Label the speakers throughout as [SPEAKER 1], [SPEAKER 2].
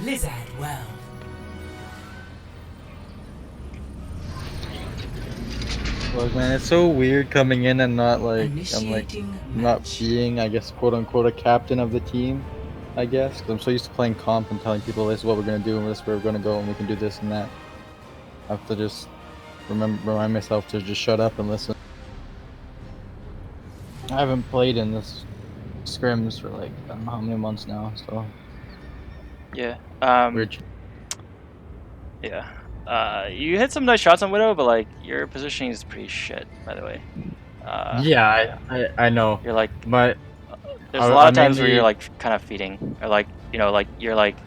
[SPEAKER 1] BlizzWorld.
[SPEAKER 2] Look, man, it's so weird coming in and not like
[SPEAKER 1] Initiating
[SPEAKER 2] not
[SPEAKER 1] match.
[SPEAKER 2] being, I guess, quote unquote, a captain of the team. I guess 'cause I'm so used to playing comp and telling people this is what we're gonna do and this is where we're gonna go and we can do this and that. I have to just remind myself to just shut up and listen. I haven't played in this scrims for like I don't know how many months now, so
[SPEAKER 3] Yeah.
[SPEAKER 2] weird.
[SPEAKER 3] Yeah. You hit some nice shots on Widow, but like your positioning is pretty shit, by the way.
[SPEAKER 2] Yeah, I know,
[SPEAKER 3] You're like,
[SPEAKER 2] but
[SPEAKER 3] there's a lot of times where you're like kind of feeding, or like like you're like,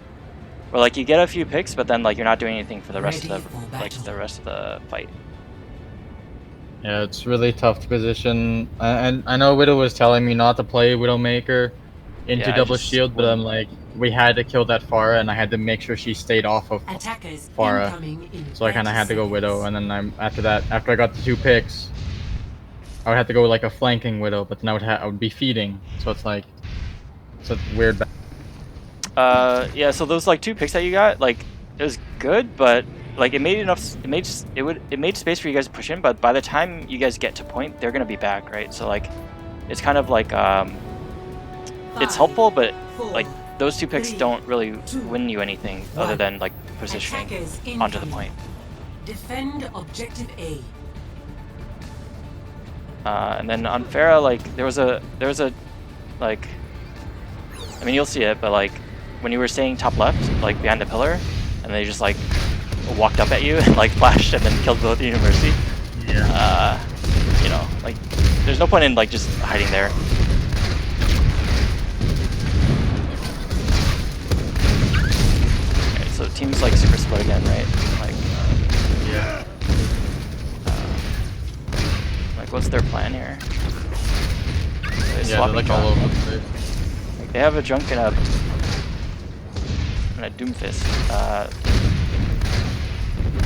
[SPEAKER 3] or like you get a few picks, but then like you're not doing anything for the rest of the fight.
[SPEAKER 2] Yeah, it's really tough to position. And I know Widow was telling me not to play Widowmaker into
[SPEAKER 3] Yeah, I
[SPEAKER 2] double
[SPEAKER 3] just
[SPEAKER 2] shield, but I'm
[SPEAKER 3] wouldn't.
[SPEAKER 2] like, we had to kill that Pharah, and I had to make sure she stayed off of
[SPEAKER 1] Attackers
[SPEAKER 2] Pharah.
[SPEAKER 1] incoming in
[SPEAKER 2] So I kind of
[SPEAKER 1] 30
[SPEAKER 2] had to go Widow,
[SPEAKER 1] seconds.
[SPEAKER 2] and then after I got the 2 picks, I would have to go like a flanking Widow, but then I would be feeding. So it's like, it's a weird.
[SPEAKER 3] Yeah. So those like 2 picks that you got, like it was good, but like it made enough. It made space for you guys to push in, but by the time you guys get to point, they're gonna be back, right? So like, it's kind of like it's helpful, but like those 2 picks don't really win you anything other than like positioning
[SPEAKER 1] Attackers
[SPEAKER 3] onto the
[SPEAKER 1] incoming.
[SPEAKER 3] point.
[SPEAKER 1] Defend objective A.
[SPEAKER 3] And then on Pharah, like there was a like, I mean you'll see it, but like when you were staying top left, like behind the pillar, and they just like walked up at you and like flashed and then killed both of you in Mercy.
[SPEAKER 2] Yeah.
[SPEAKER 3] You know, like there's no point in like just hiding there. Okay, so team's like super split again, right? Like,
[SPEAKER 2] Yeah.
[SPEAKER 3] like what's their plan here?
[SPEAKER 2] Yeah, they're like all over the place.
[SPEAKER 3] Like, they have a junk and a Doomfist.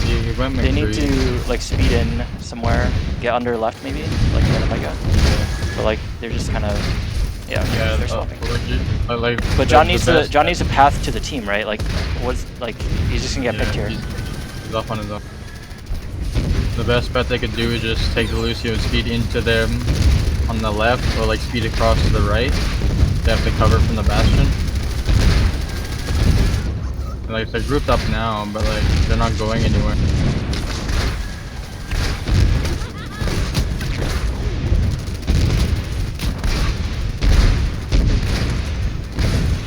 [SPEAKER 2] You went
[SPEAKER 3] They need
[SPEAKER 2] McCree.
[SPEAKER 3] to like speed in somewhere, get under left maybe, like the Omega. But like they're just kind of they're swapping. But John needs a path to the team, right? Like what's like he's just gonna get picked here.
[SPEAKER 2] He's off on his own. The best bet they could do is just take the Lucio and speed into them on the left, or like speed across to the right. They have to cover from the Bastion. Like they're grouped up now, but like they're not going anywhere.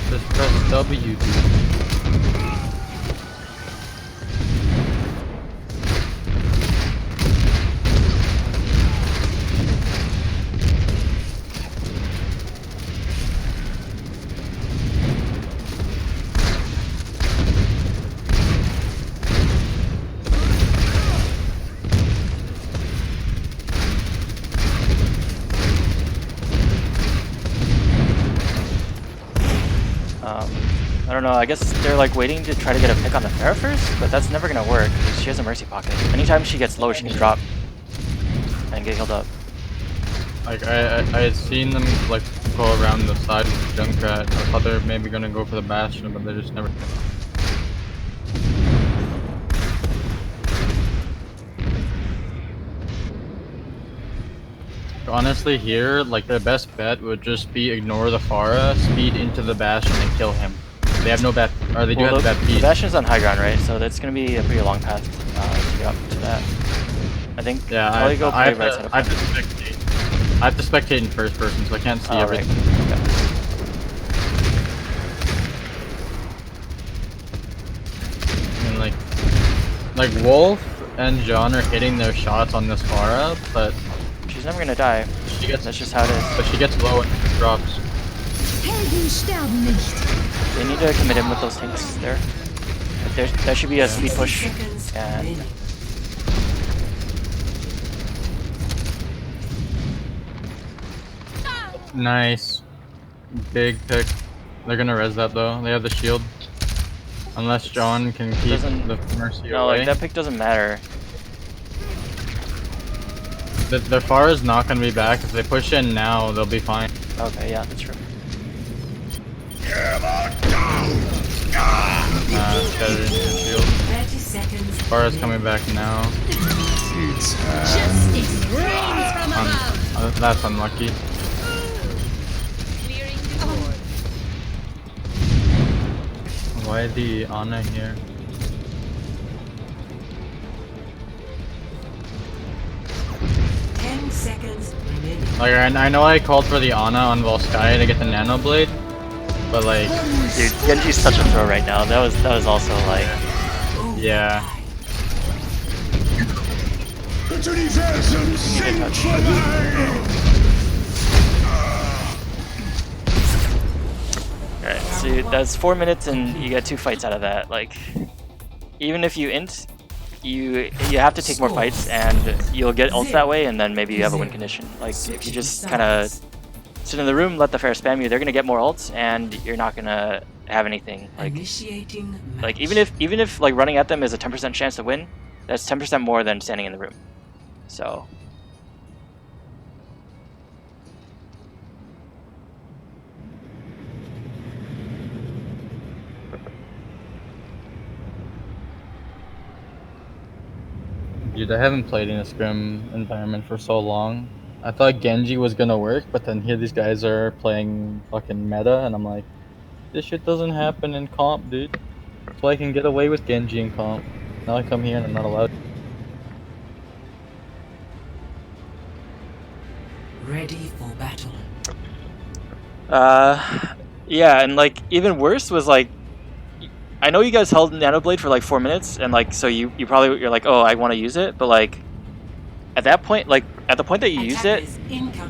[SPEAKER 2] Just press W, dude.
[SPEAKER 3] I don't know, I guess they're like waiting to try to get a pick on the Pharah first, but that's never gonna work because she has a Mercy pocket. Anytime she gets low, she can drop and get healed up.
[SPEAKER 2] Like I had seen them like go around the side of the Junkrat. I thought they were maybe gonna go for the Bastion, but they just never. Honestly, here, like the best bet would just be ignore the Pharah, speed into the Bastion and kill him. They have no bad, or they do have bad
[SPEAKER 3] The
[SPEAKER 2] piece.
[SPEAKER 3] Bastion's on high ground, right? So that's gonna be a pretty long path to get up to that. I think.
[SPEAKER 2] Yeah,
[SPEAKER 3] probably go play right side of
[SPEAKER 2] I have to spectate. I have to spectate in first person, so I can't see everything.
[SPEAKER 3] Right.
[SPEAKER 2] Okay. And like Wolf and John are hitting their shots on this Pharah, but
[SPEAKER 3] She's never gonna die. That's just how it is.
[SPEAKER 2] But she gets low and drops.
[SPEAKER 4] Helden sterben nicht.
[SPEAKER 3] They need to commit in with those tanks there. Like there should be a speed push.
[SPEAKER 1] Seconds
[SPEAKER 3] And
[SPEAKER 1] remaining.
[SPEAKER 2] Nice. Big pick. They're gonna res that though. They have the shield. Unless John can keep the Mercy
[SPEAKER 3] no,
[SPEAKER 2] away.
[SPEAKER 3] like that pick doesn't matter.
[SPEAKER 2] Their Pharah is not gonna be back. If they push in now, they'll be fine.
[SPEAKER 3] Okay, yeah, that's true.
[SPEAKER 2] Bara's coming back now.
[SPEAKER 4] Justice reigns from above.
[SPEAKER 2] That's unlucky.
[SPEAKER 4] Clearing the board.
[SPEAKER 2] Why the Ana here?
[SPEAKER 1] Seconds remaining.
[SPEAKER 2] Like, I know I called for the Ana on Volsky to get the Nano Blade, but like,
[SPEAKER 3] Dude, Genji's such a throw right now. That was also like,
[SPEAKER 2] yeah.
[SPEAKER 3] alright, so that's 4 minutes and you get 2 fights out of that. Like, even if you int, you have to take more fights and you'll get ults that way, and then maybe you have a win condition. Like, if you just kind of sit in the room, let the fair spam you, they're gonna get more ults and you're not gonna have anything. Like even if like running at them is a 10% chance to win, that's 10% more than standing in the room. So.
[SPEAKER 2] Dude, I haven't played in a scrim environment for so long. I thought Genji was gonna work, but then here these guys are playing fucking meta, and I'm like, this shit doesn't happen in comp, dude. So I can get away with Genji in comp. Now I come here and I'm not allowed.
[SPEAKER 1] Ready for battle.
[SPEAKER 3] Yeah, and like even worse was like, I know you guys held Nano Blade for like 4 minutes, and like so you're like, oh, I want to use it, but like at that point, like at the point that you used it,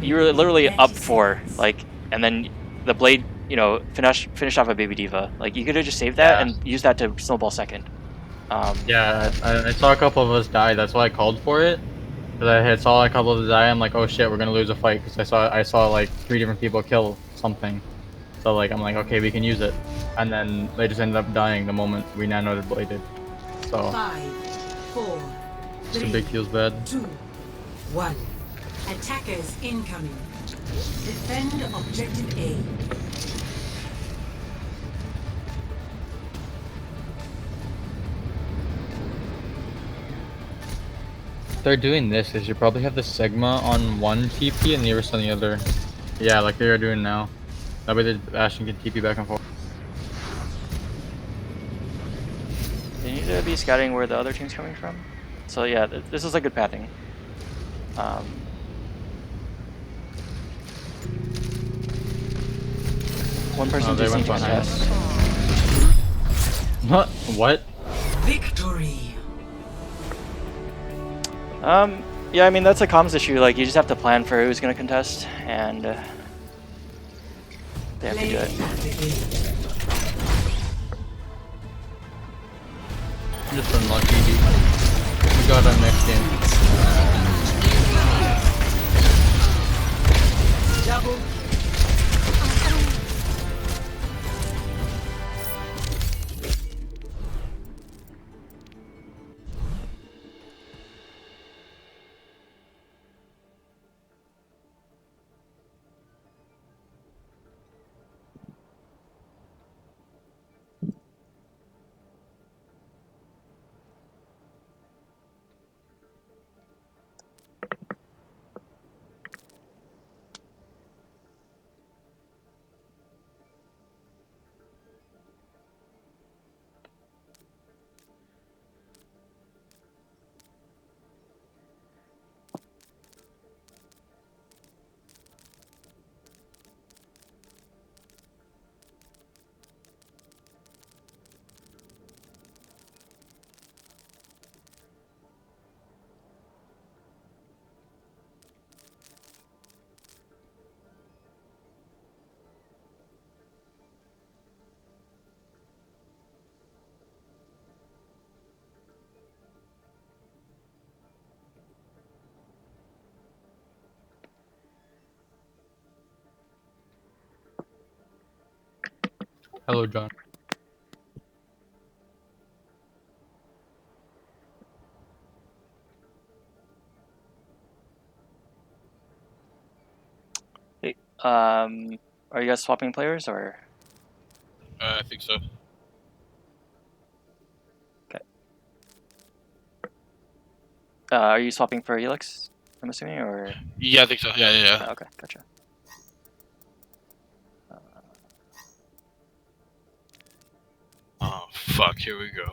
[SPEAKER 3] you were literally up 4, like, and then the blade, you know, finish off a Baby Diva. Like you could have just saved that and used that to snowball second.
[SPEAKER 2] Yeah, I saw a couple of us die. That's why I called for it. Cause I had saw a couple of us die. I'm like, oh shit, we're gonna lose a fight. Cause I saw like 3 different people kill something. So like I'm like, okay, we can use it. And then they just ended up dying the moment we nano bladed. So
[SPEAKER 1] 5, 4,
[SPEAKER 2] just a
[SPEAKER 1] 3,
[SPEAKER 2] big feels bad.
[SPEAKER 1] 2, 1. Attackers incoming. Defend objective A.
[SPEAKER 2] If they're doing this, they should probably have the Sigma on one TP and the Iris on the other. Yeah, like they are doing now. That way the Bastion can TP back and forth.
[SPEAKER 3] They need to be scouting where the other team's coming from. So yeah, this is a good pathing. One person
[SPEAKER 2] they
[SPEAKER 3] just
[SPEAKER 2] went
[SPEAKER 3] needs to
[SPEAKER 2] behind.
[SPEAKER 3] contest.
[SPEAKER 2] What?
[SPEAKER 1] Victory.
[SPEAKER 3] Yeah, I mean that's a comms issue. Like you just have to plan for who's gonna contest, and they have to do it.
[SPEAKER 2] Just unlucky, dude. We got our next game.
[SPEAKER 1] Double.
[SPEAKER 2] Hello, John.
[SPEAKER 3] Hey, are you guys swapping players or?
[SPEAKER 5] I think so.
[SPEAKER 3] Okay. Are you swapping for Helix? I'm assuming, or
[SPEAKER 5] Yeah, I think so. Yeah.
[SPEAKER 3] oh, okay, gotcha.
[SPEAKER 5] Oh fuck! Here we go.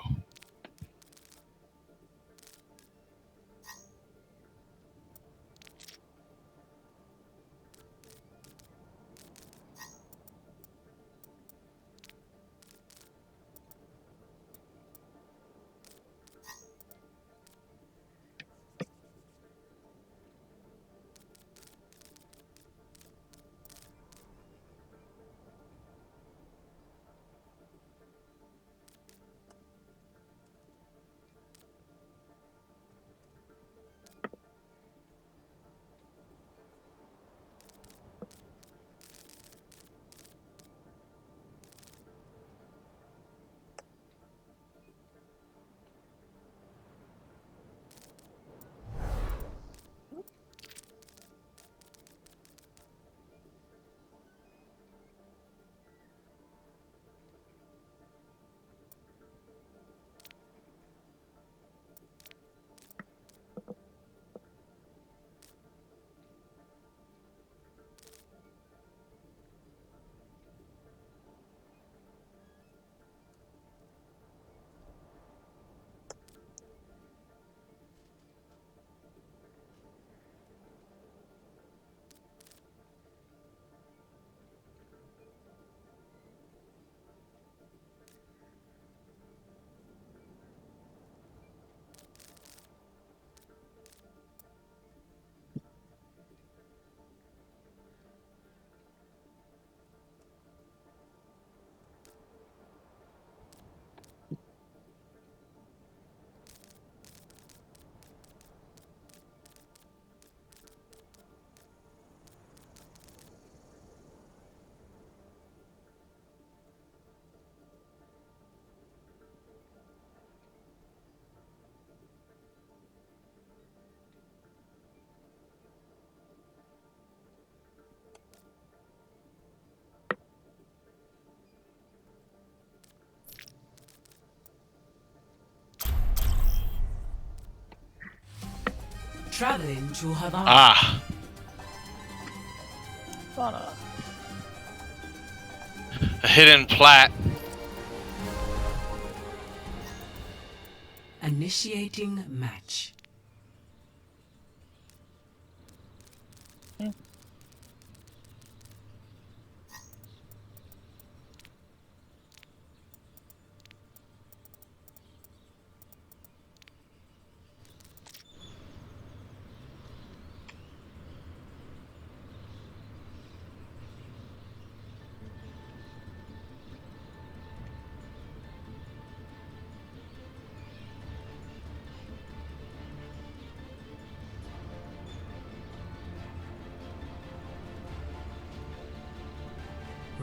[SPEAKER 1] Traveling to Havana.
[SPEAKER 5] Ah, a hidden plat.
[SPEAKER 1] Initiating match.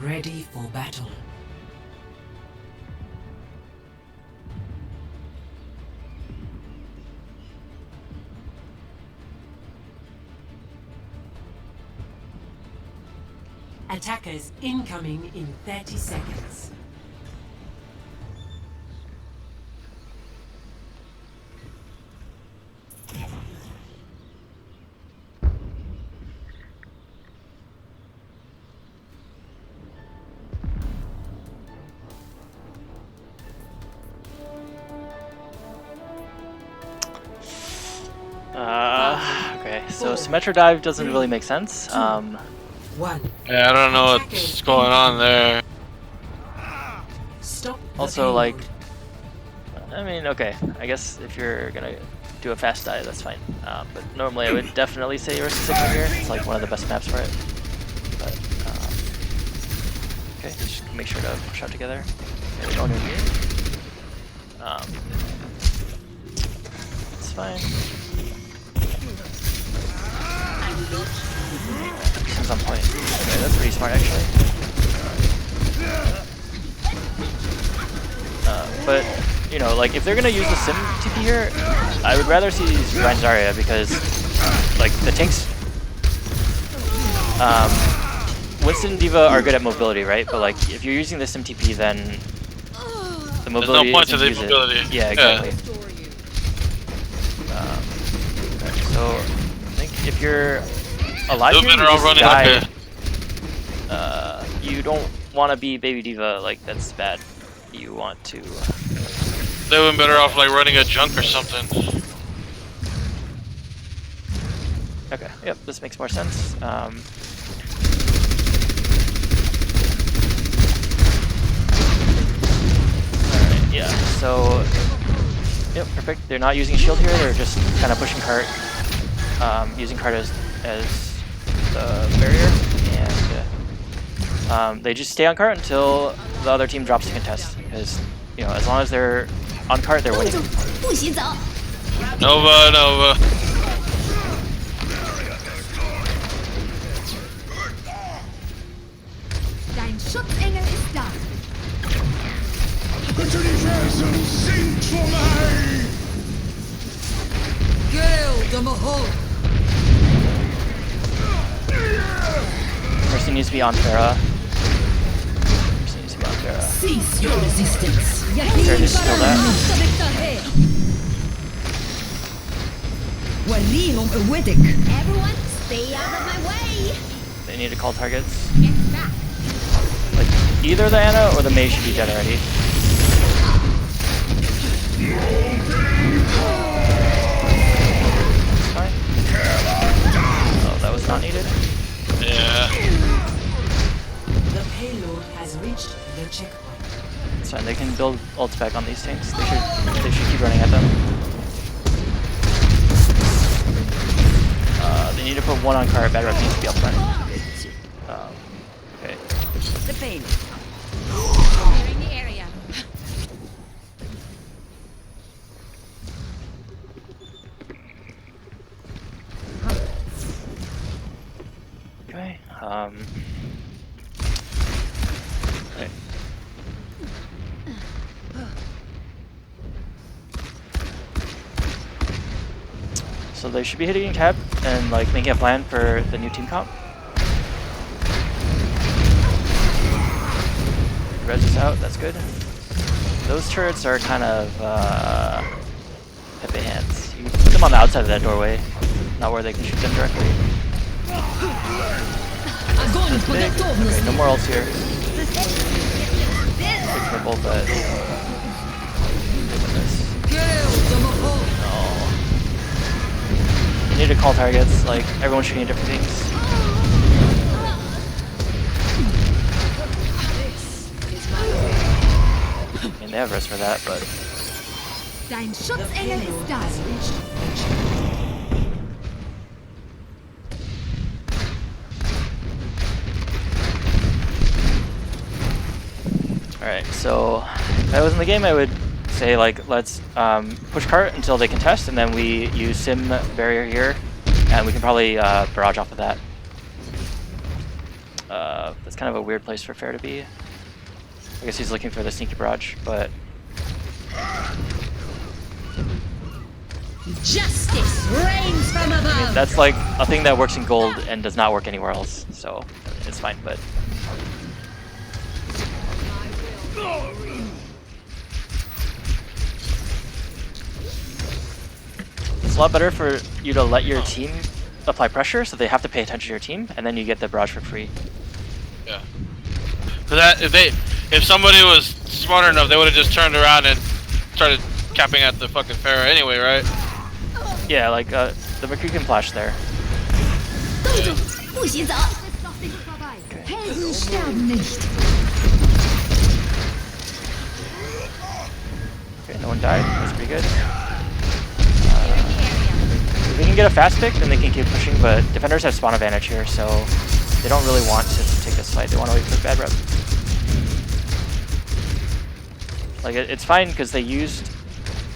[SPEAKER 1] Ready for battle. Attackers incoming in 30 seconds.
[SPEAKER 3] Okay, so Symmetra Dive doesn't really make sense.
[SPEAKER 1] One.
[SPEAKER 5] Yeah, I don't know what's going on there.
[SPEAKER 1] Stop. the
[SPEAKER 3] Also, like,
[SPEAKER 1] payload.
[SPEAKER 3] I mean, okay, I guess if you're gonna do a fast dive, that's fine. But normally I would definitely say Risk Sigma here. It's like one of the best maps for it. But, okay, just make sure to push out together. Okay, we don't need here. It's fine. Seems on point. Okay, that's pretty smart actually. But, you know, like, if they're gonna use the Sim TP here, I would rather see Ryan Zarya because, like, the tanks... Winston and D.Va are good at mobility, right? But, like, if you're using the Sim TP, then the mobility
[SPEAKER 5] There's no point to
[SPEAKER 3] isn't
[SPEAKER 5] the
[SPEAKER 3] use it.
[SPEAKER 5] mobility.
[SPEAKER 3] Yeah, exactly. So I think if you're alive
[SPEAKER 5] Those
[SPEAKER 3] here,
[SPEAKER 5] men
[SPEAKER 3] you
[SPEAKER 5] are all
[SPEAKER 3] just
[SPEAKER 5] running
[SPEAKER 3] die.
[SPEAKER 5] like
[SPEAKER 3] You don't want to be Baby Diva, like that's bad. You want to.
[SPEAKER 5] they would have been better off like running a junk or something.
[SPEAKER 3] Okay, yep, this makes more sense. Alright, yeah, so. Yep, perfect. They're not using shield here, they're just kind of pushing cart, using cart as the barrier, and they just stay on cart until the other team drops to contest, because, you know, as long as they're on cart, they're winning.
[SPEAKER 5] Nova, Nova.
[SPEAKER 4] Dein Schutzengel ist da.
[SPEAKER 6] Das Universum singt vor mig!
[SPEAKER 3] Person needs to be on Pharah. Person needs to be on Pharah.
[SPEAKER 1] Cease your resistance.
[SPEAKER 3] Fair just kill that.
[SPEAKER 4] Everyone, stay out of my way.
[SPEAKER 3] They need to call targets.
[SPEAKER 4] Get back.
[SPEAKER 3] Like, either the Ana or the Mei should be dead already. That's fine. Oh, that was not needed.
[SPEAKER 5] Yeah.
[SPEAKER 1] The payload has reached the checkpoint.
[SPEAKER 3] It's fine, they can build ults back on these things. They should keep running at them. They need to put one on cart, bad rep needs to be up front. Okay.
[SPEAKER 4] The pain. Clearing the area.
[SPEAKER 3] Okay. Okay. So they should be hitting tab and like making a plan for the new team comp. Res is out, that's good. Those turrets are kind of heavy hands. You put them on the outside of that doorway, not where they can shoot them directly. That's big. Okay, no more ults here. Big purple, but no. You need to call targets, like everyone's shooting at different things. I mean, they have rest for that, but
[SPEAKER 4] Dein
[SPEAKER 1] The
[SPEAKER 4] Schutzengel
[SPEAKER 1] payload
[SPEAKER 4] ist da.
[SPEAKER 1] has reached the checkpoint.
[SPEAKER 3] alright, so if I was in the game, I would say like let's push cart until they contest, and then we use sim barrier here, and we can probably barrage off of that. That's kind of a weird place for Fair to be. I guess he's looking for the sneaky barrage, but
[SPEAKER 4] Justice reigns from above.
[SPEAKER 3] that's like a thing that works in gold and does not work anywhere else, so it's fine, but it's a lot better for you to let your team apply pressure, so they have to pay attention to your team, and then you get the barrage for free.
[SPEAKER 5] Yeah. So that if somebody was smart enough, they would have just turned around and started capping at the fucking Pharah anyway, right?
[SPEAKER 3] Yeah, like the McCree can flash there.
[SPEAKER 4] 不许走. Helden sterben nicht.
[SPEAKER 3] Okay, no one died. That's pretty good. If they can get a fast pick, then they can keep pushing, but defenders have spawn advantage here, so they don't really want to take this fight. They want to wait for bad rep. Like, it's fine because they used,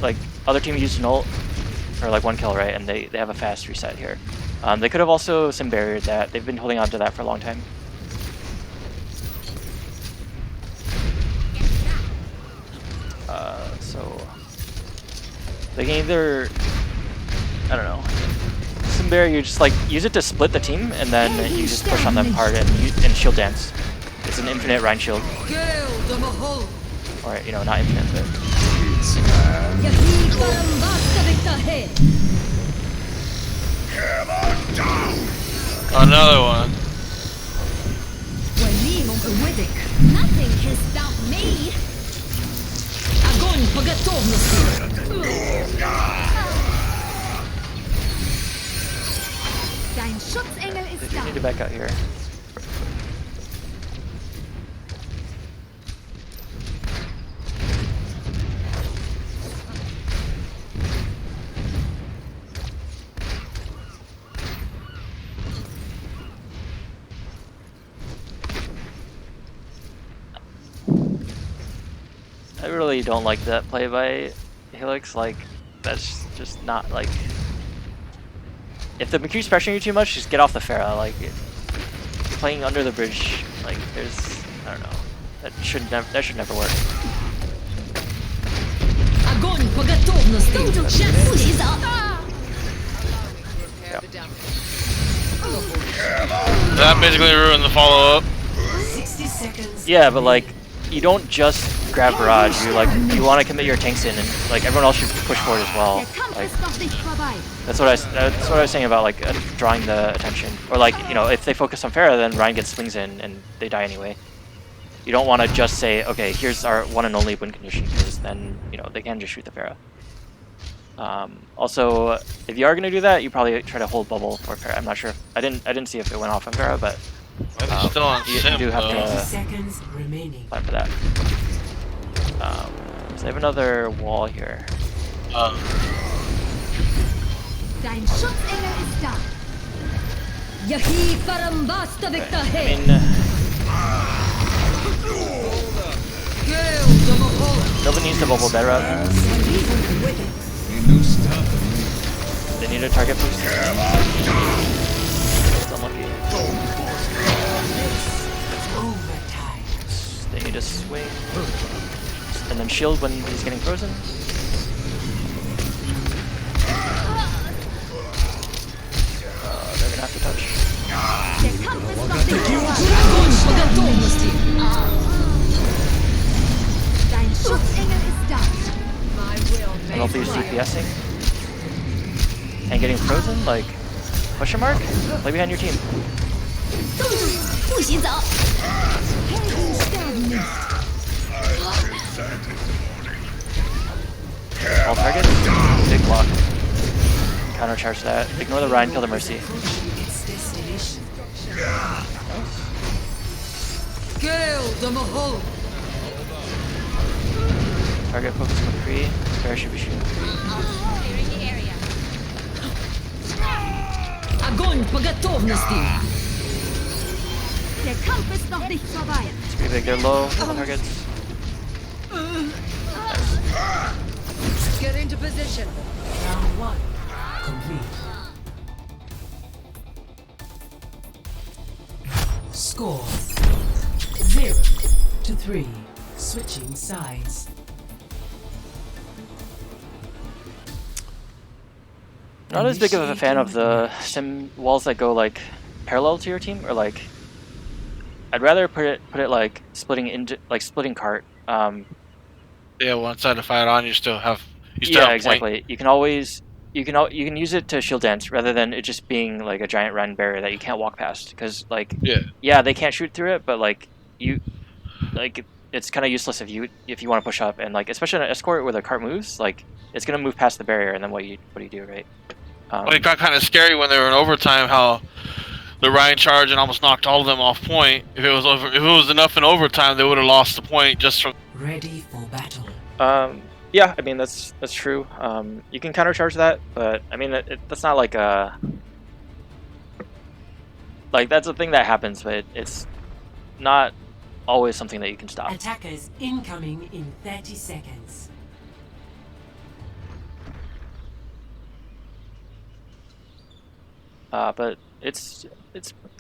[SPEAKER 3] like, other team used an ult, or like one kill, right? And they have a fast reset here. They could have also sim barriered that. They've been holding on to that for a long time. So they can either, I don't know, sim barrier, you just like use it to split the team, and then you just push on them hard and shield dance. It's an infinite Rhine shield. Or, you know, not infinite, but
[SPEAKER 5] Another one.
[SPEAKER 4] Nothing can stop me.
[SPEAKER 1] Огонь по готовности.
[SPEAKER 4] Dein Schutzengel ist
[SPEAKER 3] You
[SPEAKER 4] da.
[SPEAKER 3] need to back out here. I really don't like that play by Helix. Like, that's just not like. If the McCree's pressuring you too much, just get off the Pharah. Like, playing under the bridge, like, there's, I don't know, that should never work.
[SPEAKER 1] Огонь по готовности.
[SPEAKER 5] That basically ruined the follow-up.
[SPEAKER 1] 60 seconds.
[SPEAKER 3] Yeah, but like, you don't just grab barrage. You want to commit your tanks in, and like everyone else should push forward as well.
[SPEAKER 4] Der Kampf
[SPEAKER 3] Like,
[SPEAKER 4] ist noch nicht vorbei.
[SPEAKER 3] that's what I was saying about like drawing the attention, or like, you know, if they focus on Pharah, then Ryan gets swings in and they die anyway. You don't want to just say, okay, here's our one and only win condition, because then, you know, they can just shoot the Pharah. Also, if you are gonna do that, you probably try to hold bubble for Pharah. I'm not sure. I didn't see if it went off on Pharah, but
[SPEAKER 5] It's still on
[SPEAKER 3] you
[SPEAKER 5] Sim,
[SPEAKER 3] do have
[SPEAKER 5] though.
[SPEAKER 1] 30
[SPEAKER 3] to
[SPEAKER 1] seconds remaining.
[SPEAKER 3] plan for that. So I have another wall here.
[SPEAKER 4] Dein Schutzengel ist da.
[SPEAKER 1] Yahi parambasta
[SPEAKER 3] I
[SPEAKER 1] victahe.
[SPEAKER 3] mean, nobody needs to bubble bedrock. They need a target boost. It's unlucky.
[SPEAKER 1] Overtime.
[SPEAKER 3] They need to swing. And then shield when he's getting frozen. They're gonna have to touch.
[SPEAKER 4] Der Kampf ist noch nicht vorbei.
[SPEAKER 1] Огонь по готовности.
[SPEAKER 4] Dein Schutzengel ist da.
[SPEAKER 3] And hopefully he's DPSing. And getting frozen, like, question mark? Play behind your team.
[SPEAKER 4] 不许走。Helden sterben nicht.
[SPEAKER 3] All targets. Big block. Counter charge that. Ignore the Ryan, kill the Mercy.
[SPEAKER 1] Its destination.
[SPEAKER 3] Target focus McCree. Bear should be shooting.
[SPEAKER 4] Clearing the area.
[SPEAKER 1] Огонь по готовности.
[SPEAKER 4] Der Kampf ist noch nicht vorbei.
[SPEAKER 3] It's pretty big. They're low. All targets.
[SPEAKER 1] Get into position. Round 1 complete. Score 0-3. Switching sides.
[SPEAKER 3] Not as big of a fan of the sim walls that go like parallel to your team, or like, I'd rather put it like splitting cart.
[SPEAKER 5] Yeah, one side to fight on, you still have
[SPEAKER 3] Yeah,
[SPEAKER 5] point.
[SPEAKER 3] exactly. You can use it to shield dance rather than it just being like a giant run barrier that you can't walk past. Because like,
[SPEAKER 5] Yeah.
[SPEAKER 3] they can't shoot through it, but like it's kind of useless if you want to push up, and like especially an escort where the cart moves, like it's gonna move past the barrier, and then what do you do, right?
[SPEAKER 5] Well, it got kind of scary when they were in overtime. How the Ryan charged and almost knocked all of them off point. If it was enough in overtime, they would have lost the point just from.
[SPEAKER 1] Ready for battle.
[SPEAKER 3] Yeah, I mean that's true. You can countercharge that, but I mean that's not like a that's a thing that happens, but it's not always something that you can stop.
[SPEAKER 1] Attackers incoming in 30 seconds.
[SPEAKER 3] But it's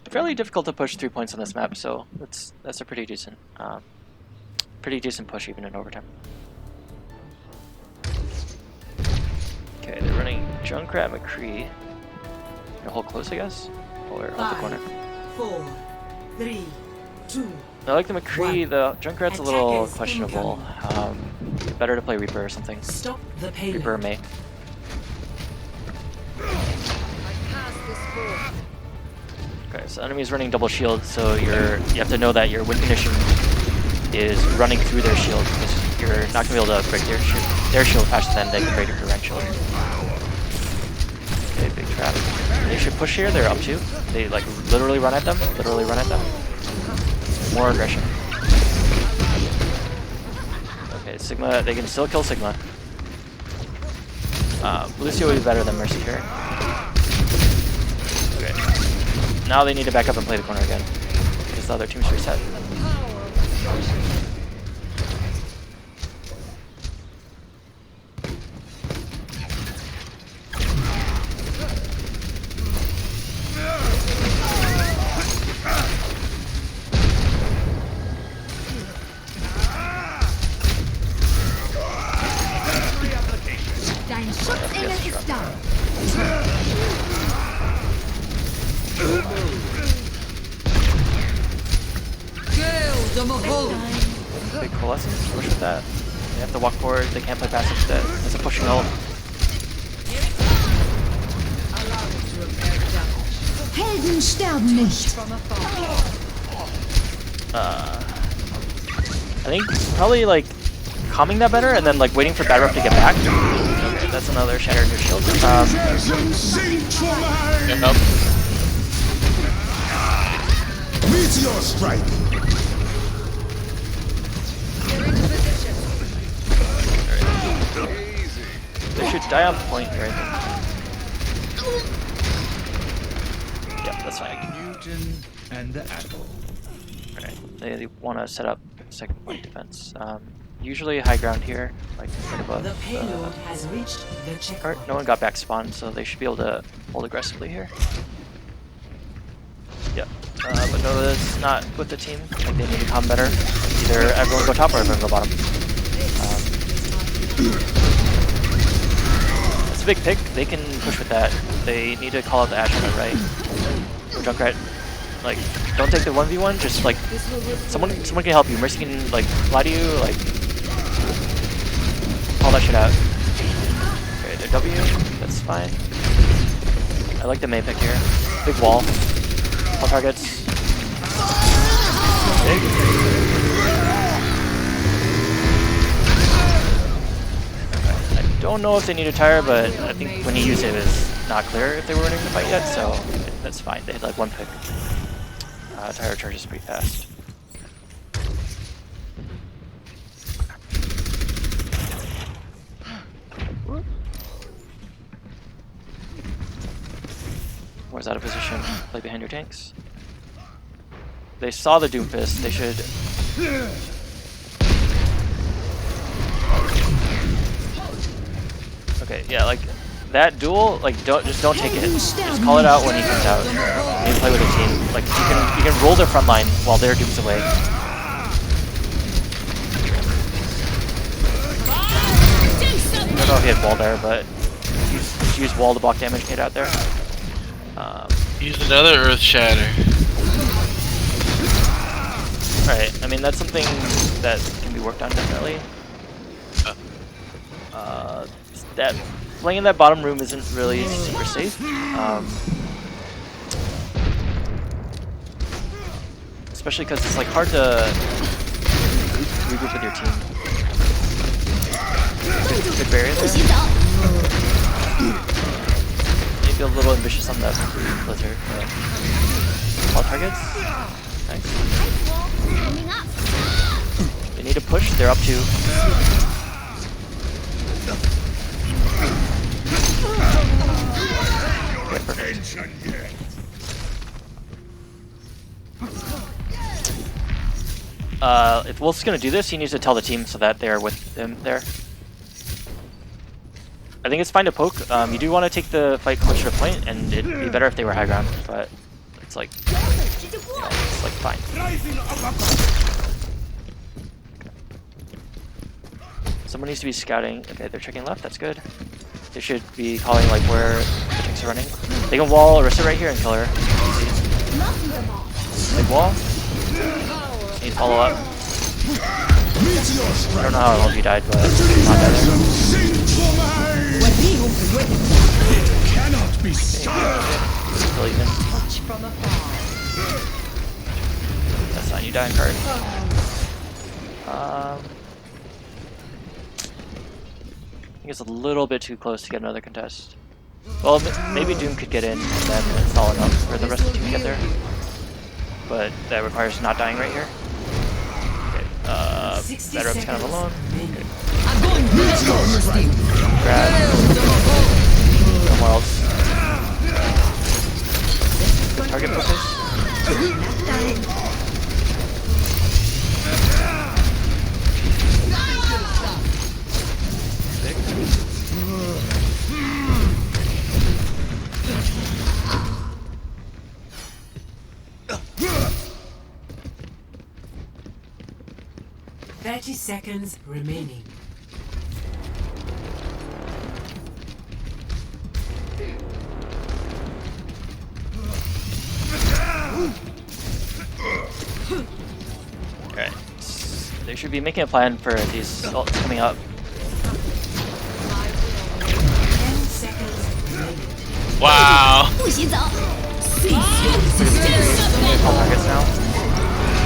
[SPEAKER 3] fairly difficult to push 3 points on this map, so that's a pretty decent push even in overtime. Okay, they're running Junkrat McCree. Gonna hold close, I guess, or off the corner.
[SPEAKER 1] 4, 3, 2.
[SPEAKER 3] I like the McCree. The Junkrat's a little questionable. Better to play Reaper or something.
[SPEAKER 1] Stop the payload.
[SPEAKER 3] Reaper or May. Okay, so enemy's running double shield, so you have to know that your win condition is running through their shield because you're not gonna be able to break their shield faster than they can break your rank shield. Okay, big trap. They should push here. They're up 2. They like literally run at them. Literally run at them. More aggression. Okay, Sigma. They can still kill Sigma. Lucio would be better than Mercy here. Okay. Now they need to back up and play the corner again because the other team's reset.
[SPEAKER 4] Dein Schutzengel ist da.
[SPEAKER 3] Big coalescence, push with that. They have to walk forward, they can't play passive with that. That's a pushing ult.
[SPEAKER 4] Helden sterben nicht.
[SPEAKER 3] I think probably like calming that better and then like waiting for bad rep to get back. Okay, that's another shatter in your shield.
[SPEAKER 5] Yep.
[SPEAKER 6] Meteor strike.
[SPEAKER 3] They should die on point here, I think. Yep, that's fine.
[SPEAKER 6] Newton and the apple.
[SPEAKER 3] Alright, they want to set up second point defense. Usually high ground here, like right above.
[SPEAKER 1] The payload has reached the
[SPEAKER 3] Alright,
[SPEAKER 1] checkpoint.
[SPEAKER 3] no one got back spawn, so they should be able to hold aggressively here. Yep, but no, that's not with the team. Like they need to come better. Either everyone go top or everyone go bottom. It's a big pick. They can push with that. They need to call out the Ashe on the right. Junkrat, like, don't take the 1v1. Just like someone can help you. Mercy can like fly to you. Like, call that shit out. Okay, they're W. That's fine. I like the main pick here. Big wall. All targets. Big. I don't know if they need a tire, but I think when he used it, it was not clear if they were winning the fight yet, so that's fine. They had like one pick. Tire charges pretty fast. Where's out of position? Play behind your tanks. They saw the Doomfist. They should. Okay, yeah, like that duel. Like, don't take it. Just call it out when he comes out. And play with a team. Like you can roll their front line while their Doom's away. I don't know if he had wall there, but use wall to block damage. Get out there.
[SPEAKER 5] Use another Earth Shatter.
[SPEAKER 3] Alright, I mean that's something that can be worked on definitely. That playing in that bottom room isn't really super safe. Especially because it's like hard to regroup with your team. Good barrier there. Maybe a little ambitious on that Blizzard, but all targets. Nice. They need to push, they're up 2. Okay, perfect. If Wolf's gonna do this, he needs to tell the team so that they're with him there. I think it's fine to poke. You do want to take the fight closer to point, and it'd be better if they were high ground, but it's like, you know, it's like fine. Someone needs to be scouting. Okay, they're checking left, that's good. They should be calling like where the tanks are running. They can wall Orisa right here and kill her. Big wall. Need to follow up. I don't know how long he died, but not dead there.
[SPEAKER 6] Cannot be stopped.
[SPEAKER 3] Still even.
[SPEAKER 1] Touch from afar.
[SPEAKER 3] die in card. I think it's a little bit too close to get another contest. Well, maybe Doom could get in, and then it's all enough for the rest of the team to get there. But that requires not dying right here. Okay, Bedrock's kind of alone. Okay. Grab. Somewhere else. Target focus.
[SPEAKER 1] Thirty seconds remaining.
[SPEAKER 3] Alright. They should be making a plan for these ults coming up.
[SPEAKER 1] 10 seconds remaining.
[SPEAKER 5] Wow.
[SPEAKER 4] 不许走。
[SPEAKER 3] All targets now.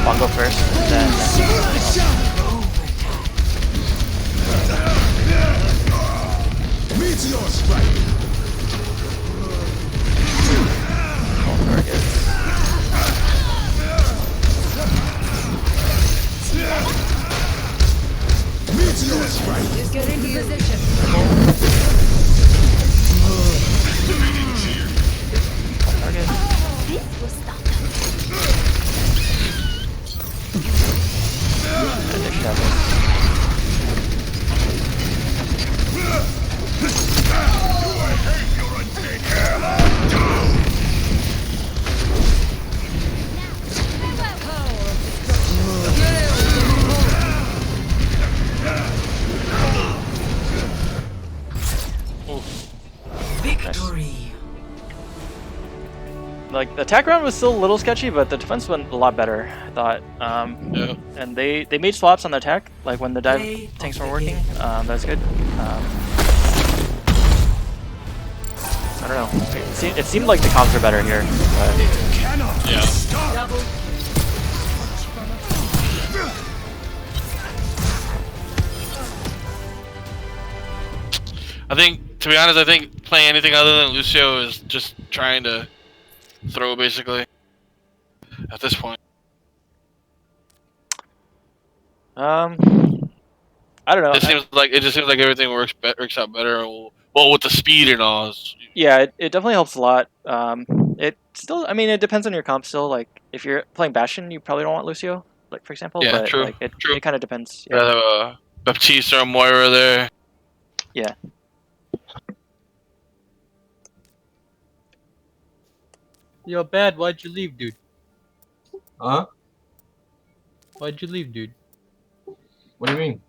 [SPEAKER 3] Bongo first, then
[SPEAKER 6] Meteor strike.
[SPEAKER 3] all targets.
[SPEAKER 6] Meteor strike.
[SPEAKER 4] Just get into position.
[SPEAKER 3] All targets.
[SPEAKER 4] This will stop.
[SPEAKER 3] And they should have this.
[SPEAKER 1] Victory.
[SPEAKER 3] Like the attack round was still a little sketchy, but the defense went a lot better, I thought.
[SPEAKER 5] Yeah.
[SPEAKER 3] And they made swaps on the attack, like when the dive
[SPEAKER 1] Play
[SPEAKER 3] tanks
[SPEAKER 1] of
[SPEAKER 3] were
[SPEAKER 1] the
[SPEAKER 3] working.
[SPEAKER 1] game.
[SPEAKER 3] That's good. I don't know. It seemed like the comps were better here. But
[SPEAKER 5] Yeah.
[SPEAKER 1] Double.
[SPEAKER 5] I think, to be honest, I think playing anything other than Lucio is just trying to throw, basically. At this point.
[SPEAKER 3] I don't know.
[SPEAKER 5] It just seems like everything works out better. Well, with the speed and all.
[SPEAKER 3] Yeah, it definitely helps a lot. It still, I mean, it depends on your comp still. Like, if you're playing Bastion, you probably don't want Lucio, like for example.
[SPEAKER 5] Yeah,
[SPEAKER 3] but
[SPEAKER 5] true,
[SPEAKER 3] like it
[SPEAKER 5] true.
[SPEAKER 3] kind of depends.
[SPEAKER 5] You
[SPEAKER 3] Yeah.
[SPEAKER 5] have Baptiste or Moira there.
[SPEAKER 3] Yeah.
[SPEAKER 2] Yo, Bad, why'd you leave, dude?
[SPEAKER 7] Huh?
[SPEAKER 2] Why'd you leave, dude?
[SPEAKER 7] What do you mean?